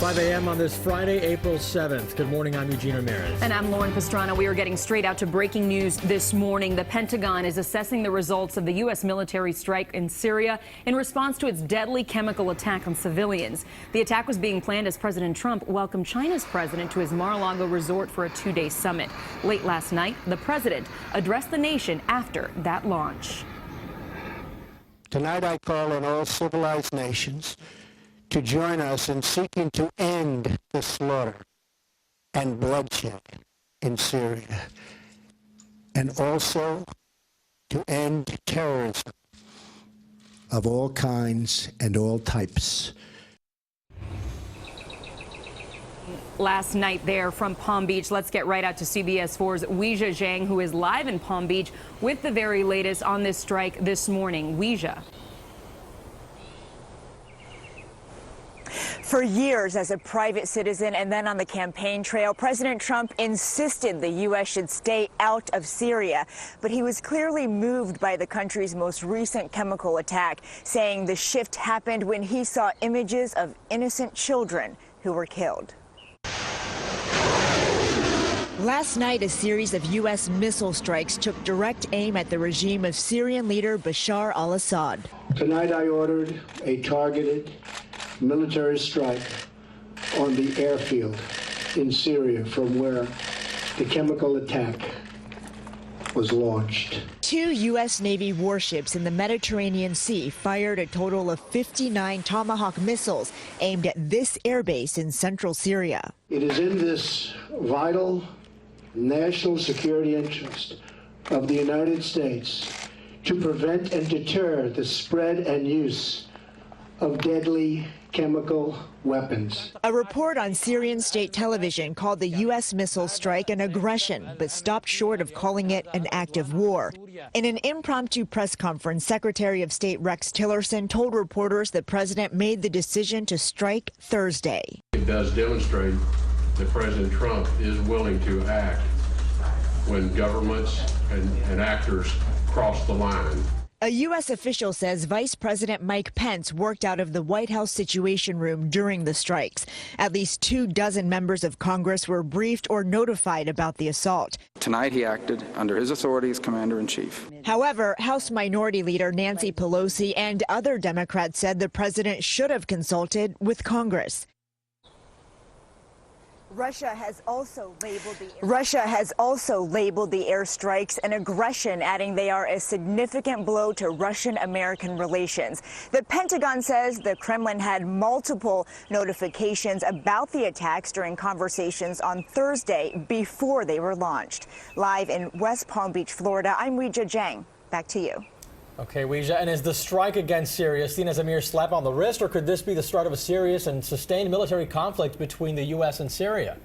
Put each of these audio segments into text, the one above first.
5 a.m. on this Friday, April 7th. Good morning, I'm Eugene Ramirez. And I'm Lauren Pastrana. We are getting straight out to breaking news this morning. The Pentagon is assessing the results of the U.S. military strike in Syria in response to its deadly chemical attack on civilians. The attack was being planned as President Trump welcomed China's president to his Mar-a-Lago resort for a two-day summit. Late last night, the president addressed the nation after that launch. Tonight I call on all civilized nations to join us in seeking to end the slaughter and bloodshed in Syria, and also to end terrorism of all kinds and all types. Last night there from Palm Beach, let's get right out to CBS 4's Weijia Jiang, who is live in Palm Beach with the very latest on this strike this morning. Weijia. For years, as a private citizen and then on the campaign trail, President Trump insisted the U.S. should stay out of Syria. But he was clearly moved by the country's most recent chemical attack, saying the shift happened when he saw images of innocent children who were killed. Last night, a series of U.S. missile strikes took direct aim at the regime of Syrian leader Bashar al-Assad. Tonight I ordered a targeted military strike on the airfield in Syria from where the chemical attack was launched. 2 U.S. Navy warships in the Mediterranean Sea fired a total of 59 Tomahawk missiles aimed at this airbase in central Syria. It is in this vital national security interest of the United States to prevent and deter the spread and use of deadly chemical weapons. A report on Syrian state television called the U.S. missile strike an aggression, but stopped short of calling it an act of war. In an impromptu press conference, Secretary of State Rex Tillerson told reporters the president made the decision to strike Thursday. It does demonstrate that President Trump is willing to act when governments and actors cross the line. A U.S. official says Vice President Mike Pence worked out of the White House Situation Room during the strikes. At least 24 members of Congress were briefed or notified about the assault. Tonight he acted under his authority as Commander-in-Chief. However, House Minority Leader Nancy Pelosi and other Democrats said the president should have consulted with Congress. Russia has also labeled the airstrikes an aggression, adding they are a significant blow to Russian-American relations. The Pentagon says the Kremlin had multiple notifications about the attacks during conversations on Thursday before they were launched. Live in West Palm Beach, Florida, I'm Weijia Jiang. Back to you. Okay, Weijia, and is the strike against Syria seen as a mere slap on the wrist, or could this be the start of a serious and sustained military conflict between the U.S. and Syria?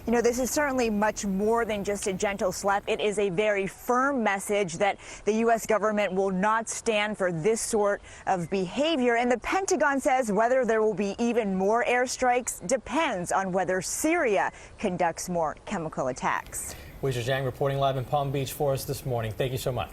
You know, this is certainly much more than just a gentle slap. It is a very firm message that the U.S. government will not stand for this sort of behavior. And the Pentagon says whether there will be even more airstrikes depends on whether Syria conducts more chemical attacks. Weijia Jiang reporting live in Palm Beach for us this morning. Thank you so much.